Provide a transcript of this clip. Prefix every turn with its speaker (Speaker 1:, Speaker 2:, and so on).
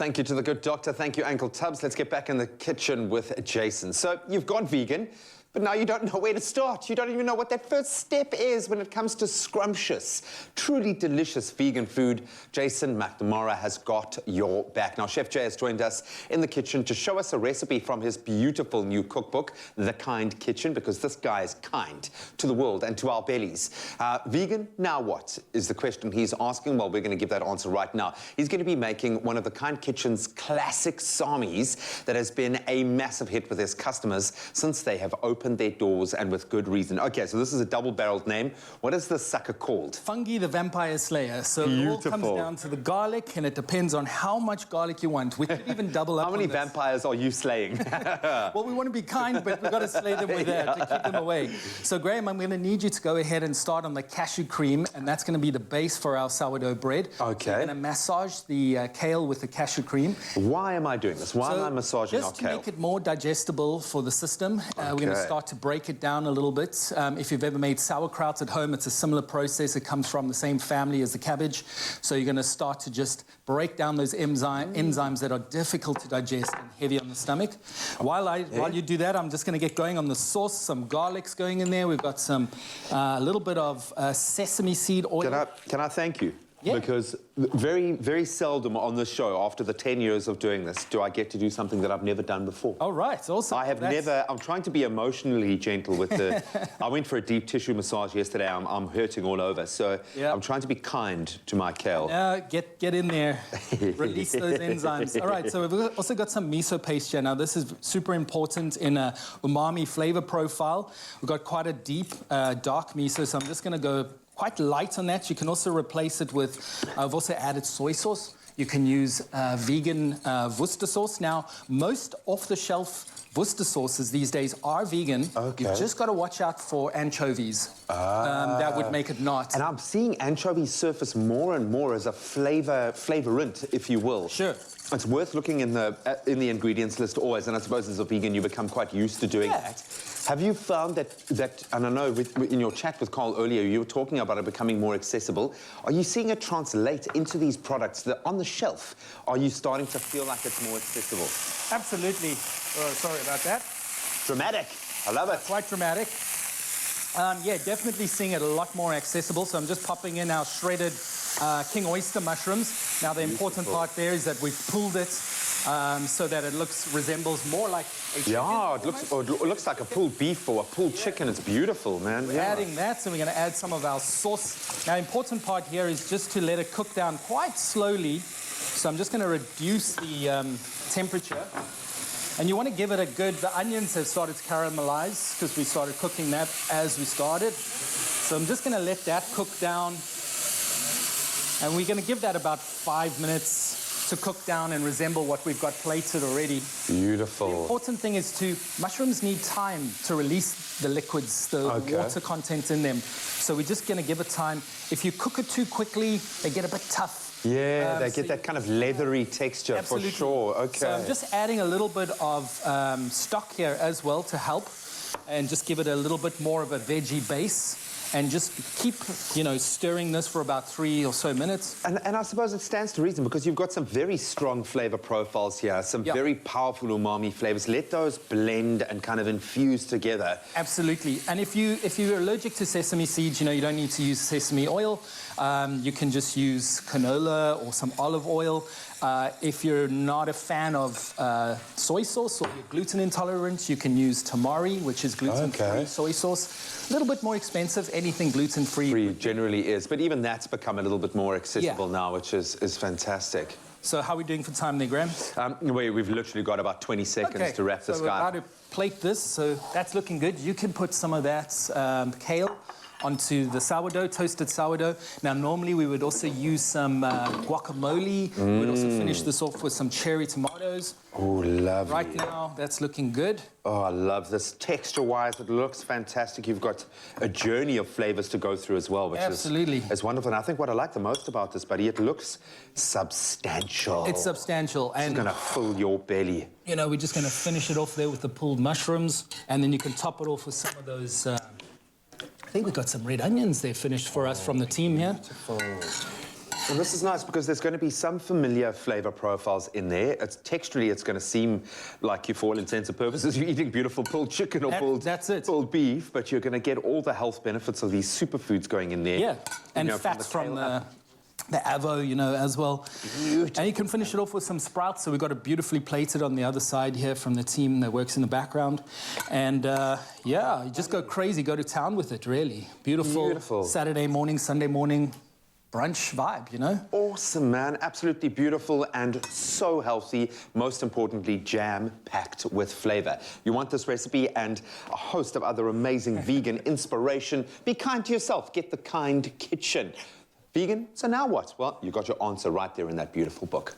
Speaker 1: Thank you to the good doctor. Thank you, Uncle Tubbs. Let's get back in the kitchen with Jason. So you've gone vegan, but now you don't know where to start. You don't even know what that first step is when it comes to scrumptious, truly delicious vegan food. Jason McNamara has got your back. Now, Chef Jay has joined us in the kitchen to show us a recipe from his beautiful new cookbook, The Kind Kitchen, because this guy is kind to the world and to our bellies. Vegan, now what, is the question he's asking. Well, we're going to give that answer right now. He's going to be making one of The Kind Kitchen's classic samis that has been a massive hit with his customers since they have opened their doors, and with good reason. Okay, so this is a double-barreled name. What is this sucker called?
Speaker 2: Fungi the Vampire Slayer. So
Speaker 1: Beautiful.
Speaker 2: It all comes down to the garlic, and it depends on how much garlic you want. We could even double up
Speaker 1: How many
Speaker 2: on this.
Speaker 1: vampires are you slaying?
Speaker 2: Well, we want to be kind, but we've got to slay them with that to keep them away. So, Graham, I'm going to need you to go ahead and start on the cashew cream, and that's going to be the base for our sourdough bread.
Speaker 1: Okay.
Speaker 2: So we're going to massage the kale with the cashew cream.
Speaker 1: Why am I doing this? Why am I massaging our
Speaker 2: Just to
Speaker 1: kale?
Speaker 2: make it more digestible for the system, we're going to start to break it down a little bit. If you've ever made sauerkraut at home, it's a similar process. It comes from the same family as the cabbage. So you're going to start to just break down those enzymes that are difficult to digest and heavy on the stomach. While you do that, I'm just going to get going on the sauce. Some garlic's going in there. We've got some a little bit of sesame seed oil.
Speaker 1: Can I thank you?
Speaker 2: Yeah.
Speaker 1: Because very, very seldom on this show, after the 10 years of doing this, do I get to do something that I've never done before.
Speaker 2: Oh, right. Awesome.
Speaker 1: I have never... I'm trying to be emotionally gentle with the... I went for a deep tissue massage yesterday. I'm hurting all over. So I'm trying to be kind to my kale.
Speaker 2: Get in there. Release those enzymes. All right, so we've also got some miso paste here. Now, this is super important in a umami flavor profile. We've got quite a deep, dark miso, so I'm just going to go quite light on that. You can also replace it with, I've also added soy sauce. You can use vegan Worcester sauce. Now, most off-the-shelf Worcester sauces these days are vegan.
Speaker 1: Okay.
Speaker 2: You've just got to watch out for anchovies. That would make it not.
Speaker 1: And I'm seeing anchovies surface more and more as a flavorant, if you will.
Speaker 2: Sure.
Speaker 1: It's worth looking in the ingredients list always, and I suppose as a vegan you become quite used to doing that. Have you found that, and I know in your chat with Carl earlier, you were talking about it becoming more accessible. Are you seeing it translate into these products that on the shelf? Are you starting to feel like it's more accessible?
Speaker 2: Absolutely. Sorry about that.
Speaker 1: Dramatic. I love it.
Speaker 2: Quite dramatic. Yeah, definitely seeing it a lot more accessible. So I'm just popping in our shredded king oyster mushrooms. Now, the important part there is that we've pulled it so that it resembles more like a chicken.
Speaker 1: Yeah, it looks like a pulled beef or a pulled chicken. It's beautiful, man.
Speaker 2: We're adding that, so we're going to add some of our sauce. Now, important part here is just to let it cook down quite slowly. So I'm just going to reduce the temperature. And you want to give it a good... The onions have started to caramelize because we started cooking that as we started. So I'm just going to let that cook down. And we're going to give that about 5 minutes to cook down and resemble what we've got plated already.
Speaker 1: Beautiful.
Speaker 2: The important thing is mushrooms need time to release the liquids, the water content in them. So we're just going to give it time. If you cook it too quickly, they get a bit tough.
Speaker 1: Yeah, they get that kind of leathery texture for sure. Okay.
Speaker 2: So I'm just adding a little bit of stock here as well to help, and just give it a little bit more of a veggie base. And just keep, stirring this for about 3 or so minutes.
Speaker 1: And I suppose it stands to reason because you've got some very strong flavor profiles here, some very powerful umami flavors. Let those blend and kind of infuse together.
Speaker 2: Absolutely. And if you're allergic to sesame seeds, you don't need to use sesame oil. You can just use canola or some olive oil. If you're not a fan of soy sauce or you're gluten intolerant, you can use tamari, which is gluten-free soy sauce. A little bit more expensive. Anything gluten-free
Speaker 1: generally is, but even that's become a little bit more accessible now, which is fantastic.
Speaker 2: So how are we doing for time there, Graham?
Speaker 1: We've literally got about 20 seconds to wrap this guy.
Speaker 2: So we're about to plate this, so that's looking good. You can put some of that kale onto the sourdough, toasted sourdough. Now, normally we would also use some guacamole. We'd also finish this off with some cherry tomatoes.
Speaker 1: Oh, lovely.
Speaker 2: Right now, that's looking good.
Speaker 1: Oh, I love this. Texture-wise, it looks fantastic. You've got a journey of flavors to go through as well, which is wonderful. And I think what I like the most about this, buddy, it looks substantial.
Speaker 2: It's substantial.
Speaker 1: It's going to fill your belly.
Speaker 2: We're just going to finish it off there with the pulled mushrooms, and then you can top it off with some of those... I think we've got some red onions there finished for us from the team here.
Speaker 1: Beautiful. Well, this is nice because there's going to be some familiar flavor profiles in there. Texturally, it's going to seem like you, for all intents and purposes, you're eating beautiful pulled chicken or pulled beef, but you're going to get all the health benefits of these superfoods going in there.
Speaker 2: Yeah, and fats from the avo, you know, as well. Beautiful. And you can finish it off with some sprouts. So we've got it beautifully plated on the other side here from the team that works in the background. And yeah, you just go crazy, go to town with it, really. Beautiful. Saturday morning, Sunday morning brunch vibe, you know?
Speaker 1: Awesome, man. Absolutely beautiful and so healthy. Most importantly, jam-packed with flavor. You want this recipe and a host of other amazing vegan inspiration? Be kind to yourself. Get the Kind Kitchen. Vegan? So now what? Well, you got your answer right there in that beautiful book.